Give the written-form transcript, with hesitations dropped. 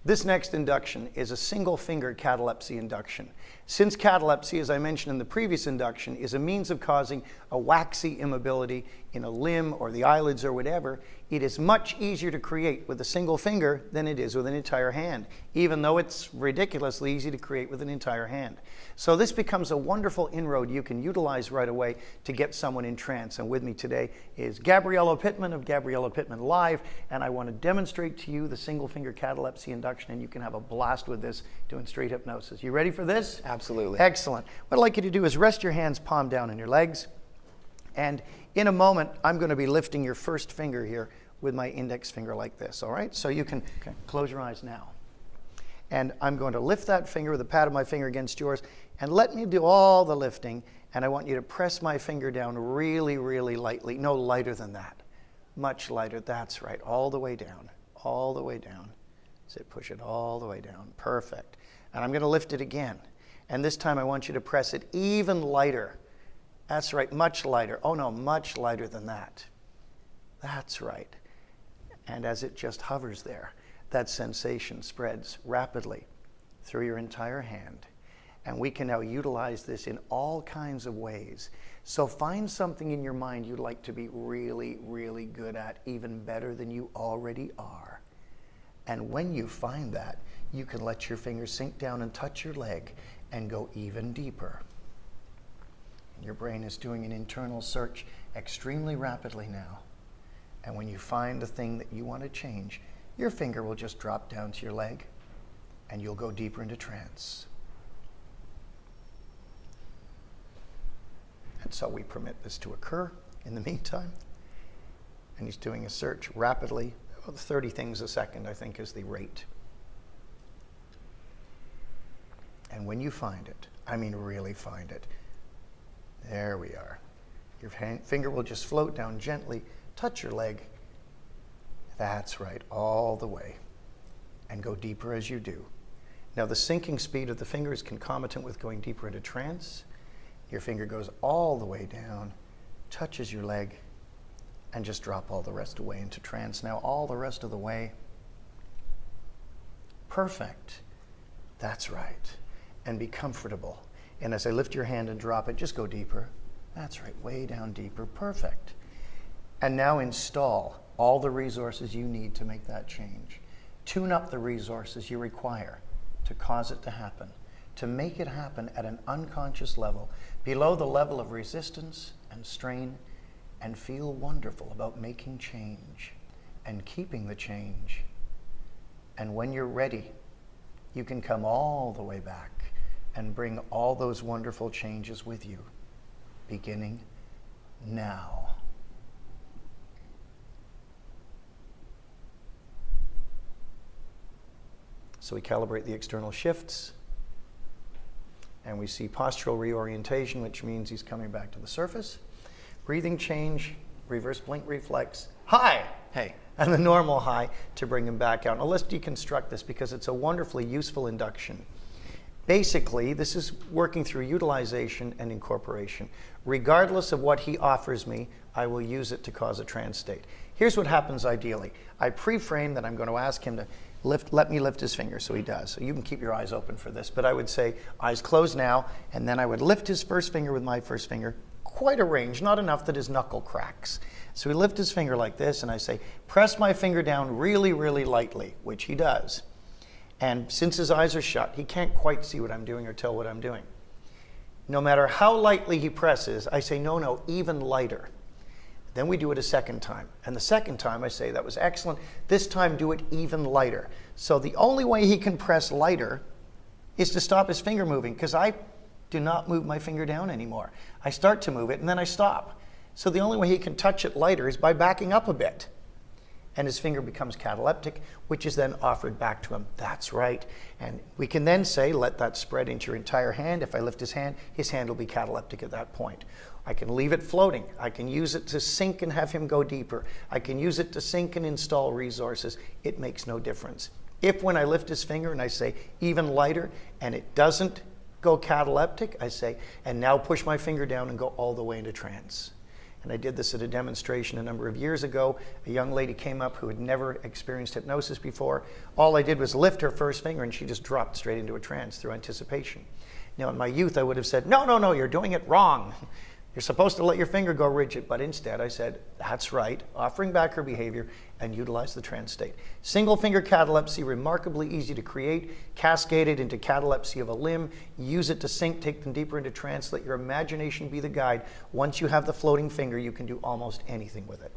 This next induction is a single finger catalepsy induction. Since catalepsy, as I mentioned in the previous induction, is a means of causing a waxy immobility in a limb or the eyelids or whatever, it is much easier to create with a single finger than it is with an entire hand, even though it's ridiculously easy to create with an entire hand. So this becomes a wonderful inroad you can utilize right away to get someone in trance. And with me today is Gabriella Pittman of Gabriella Pittman Live, and I want to demonstrate to you the single finger catalepsy induction, and you can have a blast with this doing straight hypnosis. You ready for this? Absolutely. Excellent. What I'd like you to do is rest your hands palm down on your legs, and in a moment I'm going to be lifting your first finger here with my index finger like this, all right? So you can close your eyes now. And I'm going to lift that finger with the pad of my finger against yours, and let me do all the lifting, and I want you to press my finger down really, really lightly. No lighter than that. Much lighter. That's right. All the way down. All the way down. That's it. Push it all the way down. Perfect. And I'm going to lift it again. And this time I want you to press it even lighter. That's right. Much lighter. Oh no, much lighter than that. That's right. And as it just hovers there, that sensation spreads rapidly through your entire hand. And we can now utilize this in all kinds of ways. So find something in your mind you'd like to be really, really good at, even better than you already are. And when you find that, you can let your fingers sink down and touch your leg and go even deeper. Your brain is doing an internal search extremely rapidly now. And when you find the thing that you want to change, your finger will just drop down to your leg and you'll go deeper into trance. And so we permit this to occur in the meantime. And he's doing a search rapidly. 30 things a second, I think, is the rate. And when you find it, I mean really find it, there we are. Your finger will just float down gently, touch your leg. That's right, all the way. And go deeper as you do. Now the sinking speed of the finger is concomitant with going deeper into trance. Your finger goes all the way down, touches your leg, and just drop all the rest away into trance. Now all the rest of the way. Perfect. That's right. And be comfortable. And as I lift your hand and drop it, just go deeper. That's right, way down deeper. Perfect. And now install all the resources you need to make that change. Tune up the resources you require to cause it to happen, to make it happen at an unconscious level, below the level of resistance and strain, and feel wonderful about making change and keeping the change. And when you're ready, you can come all the way back and bring all those wonderful changes with you, beginning now. So we calibrate the external shifts, and we see postural reorientation, which means he's coming back to the surface. Breathing change, reverse blink reflex, high, Hey. and the normal high to bring him back out. Now let's deconstruct this because it's a wonderfully useful induction. Basically, this is working through utilization and incorporation. Regardless of what he offers me, I will use it to cause a trance state. Here's what happens ideally. I pre-frame that I'm going to ask him to let me lift his finger, so he does. So you can keep your eyes open for this, but I would say, eyes closed now, and then I would lift his first finger with my first finger, quite a range, not enough that his knuckle cracks. So we lift his finger like this, and I say, press my finger down really, really lightly, which he does. And since his eyes are shut, he can't quite see what I'm doing or tell what I'm doing. No matter how lightly he presses, I say, no, even lighter. Then we do it a second time. And the second time I say, that was excellent. This time do it even lighter. So the only way he can press lighter is to stop his finger moving, because I do not move my finger down anymore. I start to move it and then I stop. So the only way he can touch it lighter is by backing up a bit. And his finger becomes cataleptic, which is then offered back to him. That's right. And we can then say, let that spread into your entire hand. If I lift his hand will be cataleptic at that point. I can leave it floating. I can use it to sink and have him go deeper. I can use it to sink and install resources. It makes no difference. If when I lift his finger and I say even lighter and it doesn't go cataleptic, I say, and now push my finger down and go all the way into trance. And I did this at a demonstration a number of years ago. A young lady came up who had never experienced hypnosis before. All I did was lift her first finger and she just dropped straight into a trance through anticipation. Now in my youth I would have said, no, no, no, you're doing it wrong. You're supposed to let your finger go rigid, but instead I said, that's right, offering back her behavior and utilize the trance state. Single finger catalepsy, remarkably easy to create, cascade it into catalepsy of a limb, use it to sync, take them deeper into trance, let your imagination be the guide. Once you have the floating finger, you can do almost anything with it.